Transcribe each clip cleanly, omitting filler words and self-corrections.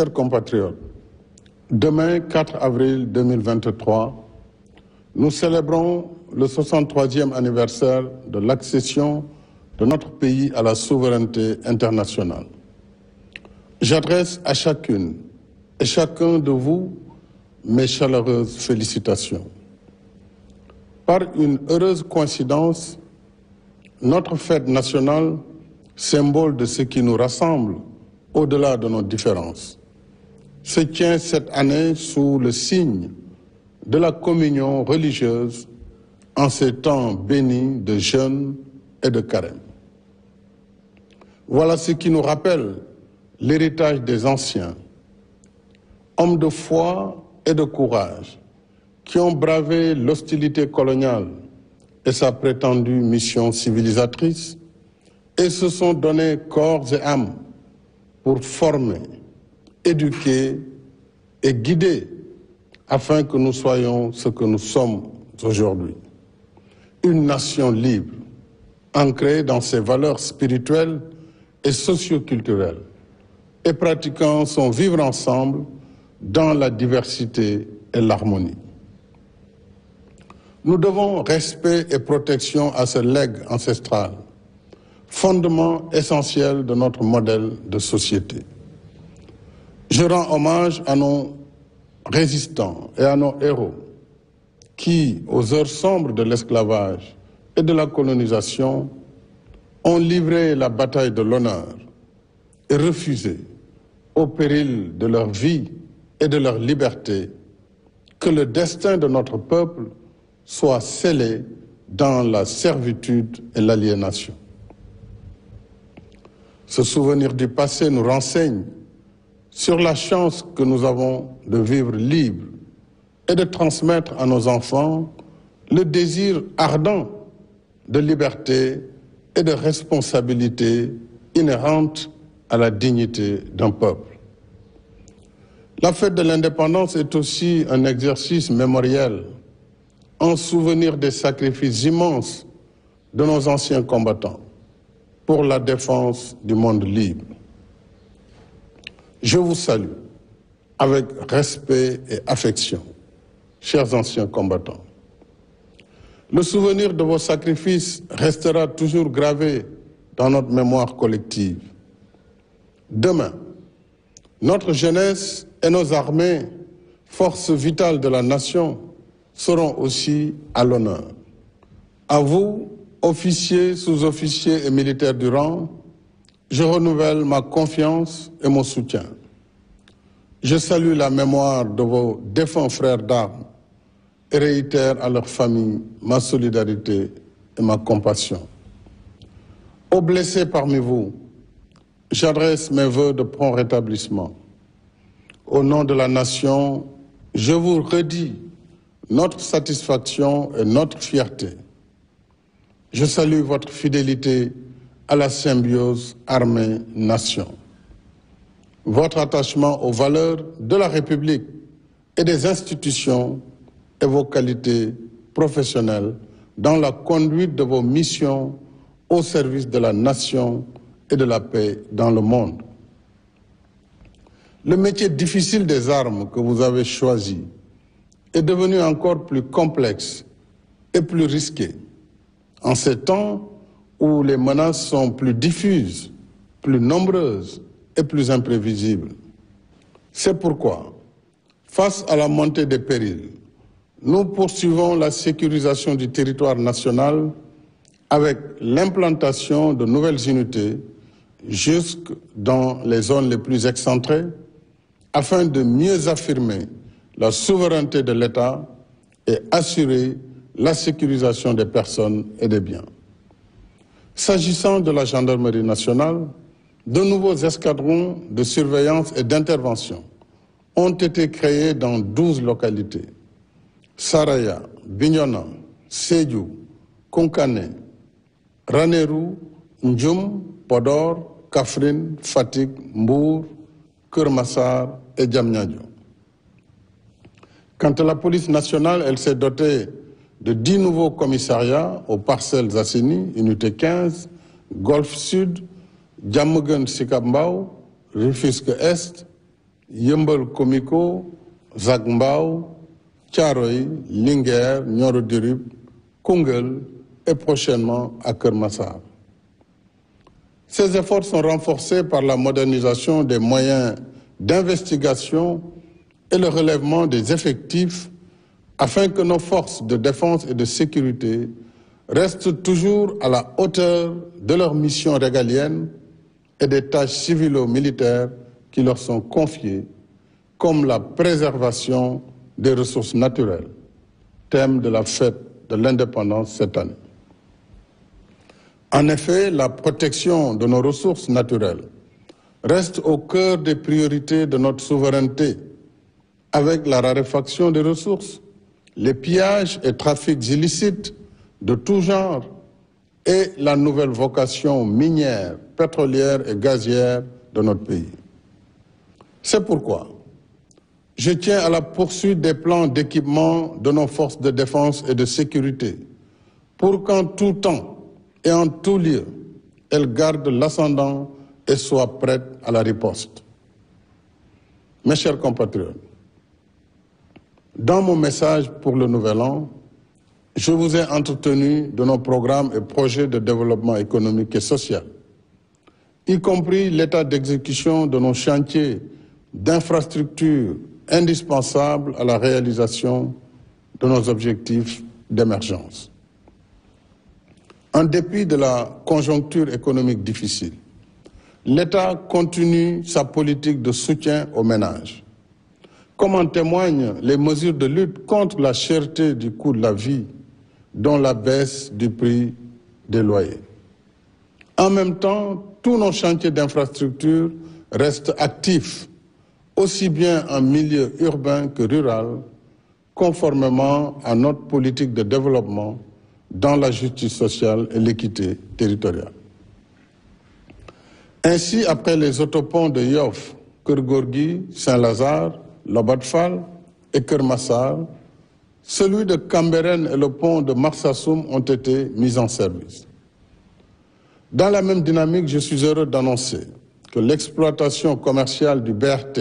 Chers compatriotes, demain 4 avril 2023, nous célébrons le 63e anniversaire de l'accession de notre pays à la souveraineté internationale. J'adresse à chacune et chacun de vous mes chaleureuses félicitations. Par une heureuse coïncidence, notre fête nationale, symbole de ce qui nous rassemble au-delà de nos différences, se tient cette année sous le signe de la communion religieuse en ces temps bénis de jeûne et de carême. Voilà ce qui nous rappelle l'héritage des anciens, hommes de foi et de courage, qui ont bravé l'hostilité coloniale et sa prétendue mission civilisatrice et se sont donné corps et âme pour former, éduquer et guider afin que nous soyons ce que nous sommes aujourd'hui. Une nation libre, ancrée dans ses valeurs spirituelles et socio-culturelles et pratiquant son vivre ensemble dans la diversité et l'harmonie. Nous devons respect et protection à ce legs ancestral, fondement essentiel de notre modèle de société. Je rends hommage à nos résistants et à nos héros qui, aux heures sombres de l'esclavage et de la colonisation, ont livré la bataille de l'honneur et refusé, au péril de leur vie et de leur liberté, que le destin de notre peuple soit scellé dans la servitude et l'aliénation. Ce souvenir du passé nous renseigne sur la chance que nous avons de vivre libre et de transmettre à nos enfants le désir ardent de liberté et de responsabilité inhérente à la dignité d'un peuple. La fête de l'indépendance est aussi un exercice mémoriel en souvenir des sacrifices immenses de nos anciens combattants pour la défense du monde libre. Je vous salue avec respect et affection, chers anciens combattants. Le souvenir de vos sacrifices restera toujours gravé dans notre mémoire collective. Demain, notre jeunesse et nos armées, forces vitales de la nation, seront aussi à l'honneur. À vous, officiers, sous-officiers et militaires du rang, je renouvelle ma confiance et mon soutien. Je salue la mémoire de vos défunts frères d'armes et réitère à leurs familles ma solidarité et ma compassion. Aux blessés parmi vous, j'adresse mes vœux de prompt rétablissement. Au nom de la nation, je vous redis notre satisfaction et notre fierté. Je salue votre fidélité à la symbiose armée-nation. Votre attachement aux valeurs de la République et des institutions et vos qualités professionnelles dans la conduite de vos missions au service de la nation et de la paix dans le monde. Le métier difficile des armes que vous avez choisi est devenu encore plus complexe et plus risqué en ces temps où les menaces sont plus diffuses, plus nombreuses et plus imprévisibles. C'est pourquoi, face à la montée des périls, nous poursuivons la sécurisation du territoire national avec l'implantation de nouvelles unités jusque dans les zones les plus excentrées afin de mieux affirmer la souveraineté de l'État et assurer la sécurisation des personnes et des biens. S'agissant de la gendarmerie nationale, de nouveaux escadrons de surveillance et d'intervention ont été créés dans 12 localités. Saraya, Bignona, Sédhiou, Konkane, Ranérou, Ndioum, Podor, Kaffrine, Fatick, Mbour, Keur Massar et Diamniadio. Quant à la police nationale, elle s'est dotée de 10 nouveaux commissariats aux Parcelles Assainies, Unité 15, Golfe Sud, Diamaguène Sicap Mbao, Rufisque Est, Yeumbeul Komiko, Zac Mbao, Thiaroye, Linguère, Nioro du Rip, Koungheul et prochainement à Keur Massar. Ces efforts sont renforcés par la modernisation des moyens d'investigation et le relèvement des effectifs afin que nos forces de défense et de sécurité restent toujours à la hauteur de leurs missions régaliennes et des tâches civilo-militaires qui leur sont confiées, comme la préservation des ressources naturelles, thème de la fête de l'indépendance cette année. En effet, la protection de nos ressources naturelles reste au cœur des priorités de notre souveraineté, avec la raréfaction des ressources, les pillages et trafics illicites de tout genre et la nouvelle vocation minière, pétrolière et gazière de notre pays. C'est pourquoi je tiens à la poursuite des plans d'équipement de nos forces de défense et de sécurité pour qu'en tout temps et en tout lieu, elles gardent l'ascendant et soient prêtes à la riposte. Mes chers compatriotes, dans mon message pour le Nouvel An, je vous ai entretenu de nos programmes et projets de développement économique et social, y compris l'état d'exécution de nos chantiers d'infrastructures indispensables à la réalisation de nos objectifs d'émergence. En dépit de la conjoncture économique difficile, l'État continue sa politique de soutien aux ménages, comme en témoignent les mesures de lutte contre la cherté du coût de la vie, dont la baisse du prix des loyers. En même temps, tous nos chantiers d'infrastructure restent actifs, aussi bien en milieu urbain que rural, conformément à notre politique de développement dans la justice sociale et l'équité territoriale. Ainsi, après les autoponts de Yoff, Keur Gorgui, Saint-Lazare, Lobat Fall et Keur Massar, celui de Cambérène et le pont de Marsassoum ont été mis en service. Dans la même dynamique, je suis heureux d'annoncer que l'exploitation commerciale du BRT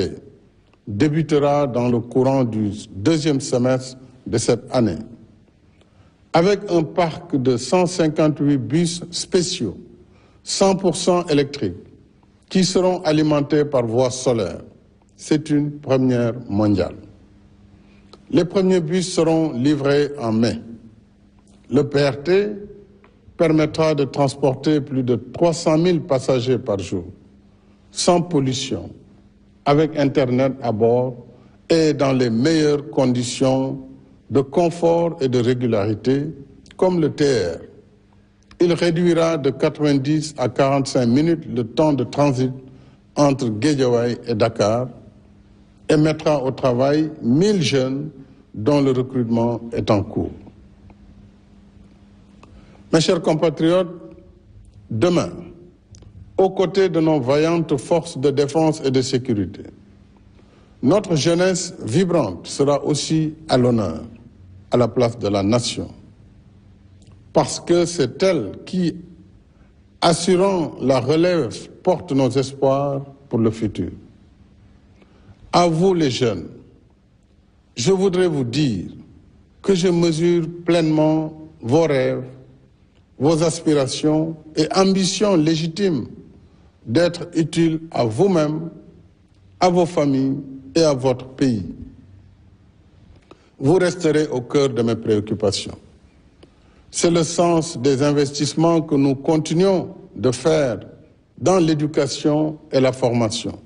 débutera dans le courant du deuxième semestre de cette année, avec un parc de 158 bus spéciaux, 100% électriques, qui seront alimentés par voie solaire. C'est une première mondiale. Les premiers bus seront livrés en mai. Le BRT permettra de transporter plus de 300 000 passagers par jour, sans pollution, avec Internet à bord et dans les meilleures conditions de confort et de régularité, comme le TER. Il réduira de 90 à 45 minutes le temps de transit entre Guédiawaye et Dakar et mettra au travail 1000 jeunes dont le recrutement est en cours. Mes chers compatriotes, demain, aux côtés de nos vaillantes forces de défense et de sécurité, notre jeunesse vibrante sera aussi à l'honneur, à la place de la nation, parce que c'est elle qui, assurant la relève, porte nos espoirs pour le futur. À vous les jeunes, je voudrais vous dire que je mesure pleinement vos rêves, vos aspirations et ambitions légitimes d'être utiles à vous-même, à vos familles et à votre pays. Vous resterez au cœur de mes préoccupations. C'est le sens des investissements que nous continuons de faire dans l'éducation et la formation,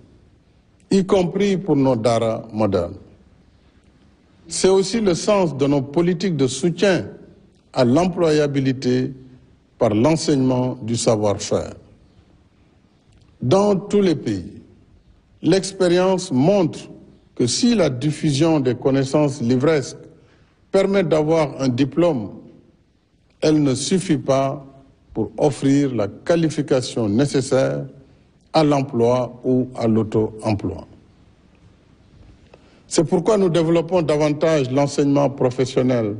y compris pour nos daara modernes. C'est aussi le sens de nos politiques de soutien à l'employabilité par l'enseignement du savoir-faire. Dans tous les pays, l'expérience montre que si la diffusion des connaissances livresques permet d'avoir un diplôme, elle ne suffit pas pour offrir la qualification nécessaire à l'emploi ou à l'auto-emploi. C'est pourquoi nous développons davantage l'enseignement professionnel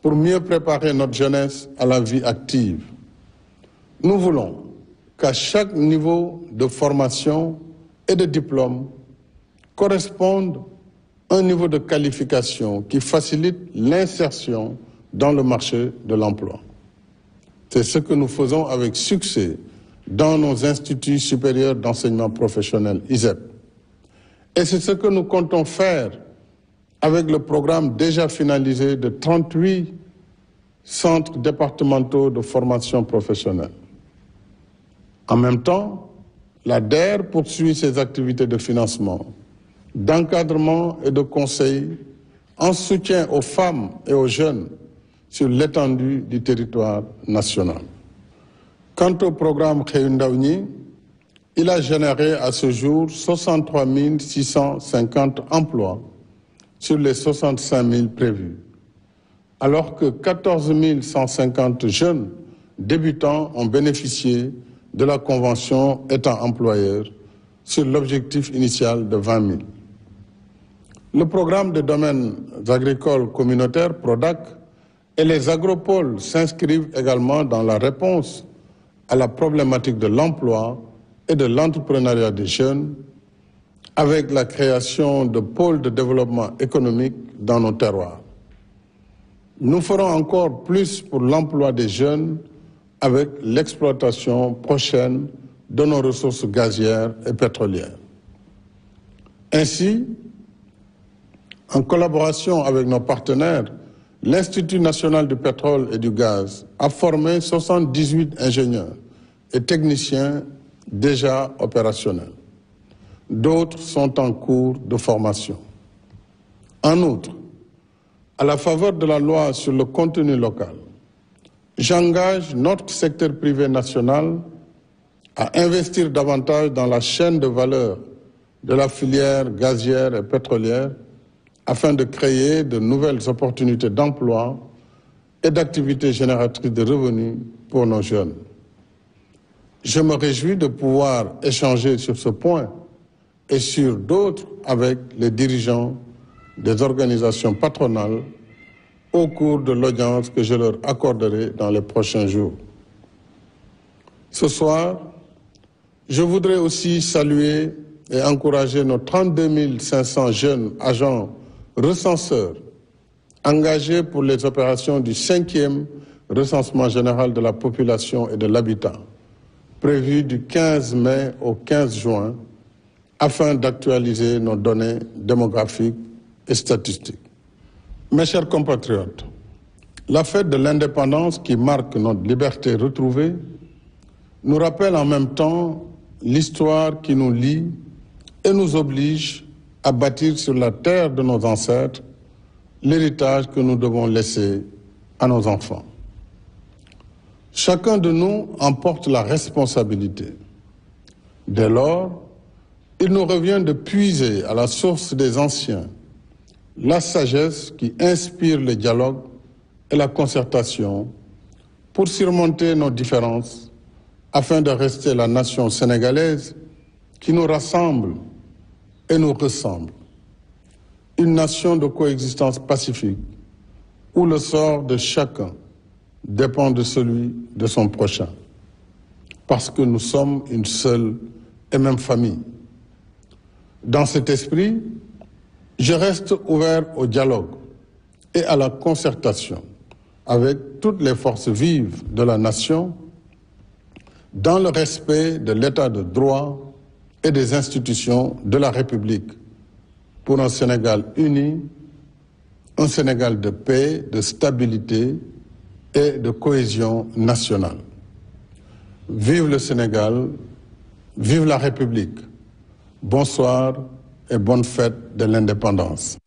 pour mieux préparer notre jeunesse à la vie active. Nous voulons qu'à chaque niveau de formation et de diplôme, correspondent à un niveau de qualification qui facilite l'insertion dans le marché de l'emploi. C'est ce que nous faisons avec succès dans nos instituts supérieurs d'enseignement professionnel, ISEP. Et c'est ce que nous comptons faire avec le programme déjà finalisé de 38 centres départementaux de formation professionnelle. En même temps, la DER poursuit ses activités de financement, d'encadrement et de conseil en soutien aux femmes et aux jeunes sur l'étendue du territoire national. Quant au programme Xëyu Ndaw ñi, il a généré à ce jour 63 650 emplois sur les 65 000 prévus, alors que 14 150 jeunes débutants ont bénéficié de la convention État employeur sur l'objectif initial de 20 000. Le programme de domaines agricoles communautaires, PRODAC, et les agropoles s'inscrivent également dans la réponse à la problématique de l'emploi et de l'entrepreneuriat des jeunes, avec la création de pôles de développement économique dans nos terroirs. Nous ferons encore plus pour l'emploi des jeunes avec l'exploitation prochaine de nos ressources gazières et pétrolières. Ainsi, en collaboration avec nos partenaires, l'Institut national du pétrole et du gaz a formé 78 ingénieurs et techniciens déjà opérationnels. D'autres sont en cours de formation. En outre, à la faveur de la loi sur le contenu local, j'engage notre secteur privé national à investir davantage dans la chaîne de valeur de la filière gazière et pétrolière afin de créer de nouvelles opportunités d'emploi et d'activités génératrices de revenus pour nos jeunes. Je me réjouis de pouvoir échanger sur ce point et sur d'autres avec les dirigeants des organisations patronales au cours de l'audience que je leur accorderai dans les prochains jours. Ce soir, je voudrais aussi saluer et encourager nos 32 500 jeunes agents recenseurs engagés pour les opérations du 5e recensement général de la population et de l'habitat, prévu du 15 mai au 15 juin, afin d'actualiser nos données démographiques et statistiques. Mes chers compatriotes, la fête de l'indépendance qui marque notre liberté retrouvée nous rappelle en même temps l'histoire qui nous lie et nous oblige à bâtir sur la terre de nos ancêtres l'héritage que nous devons laisser à nos enfants. Chacun de nous en porte la responsabilité. Dès lors, il nous revient de puiser à la source des anciens la sagesse qui inspire le dialogue et la concertation pour surmonter nos différences afin de rester la nation sénégalaise qui nous rassemble et nous ressemble. Une nation de coexistence pacifique où le sort de chacun dépend de celui de son prochain. Parce que nous sommes une seule et même famille. Dans cet esprit, je reste ouvert au dialogue et à la concertation avec toutes les forces vives de la nation dans le respect de l'état de droit et des institutions de la République pour un Sénégal uni, un Sénégal de paix, de stabilité et de cohésion nationale. Vive le Sénégal, vive la République. Bonsoir et bonne fête de l'indépendance.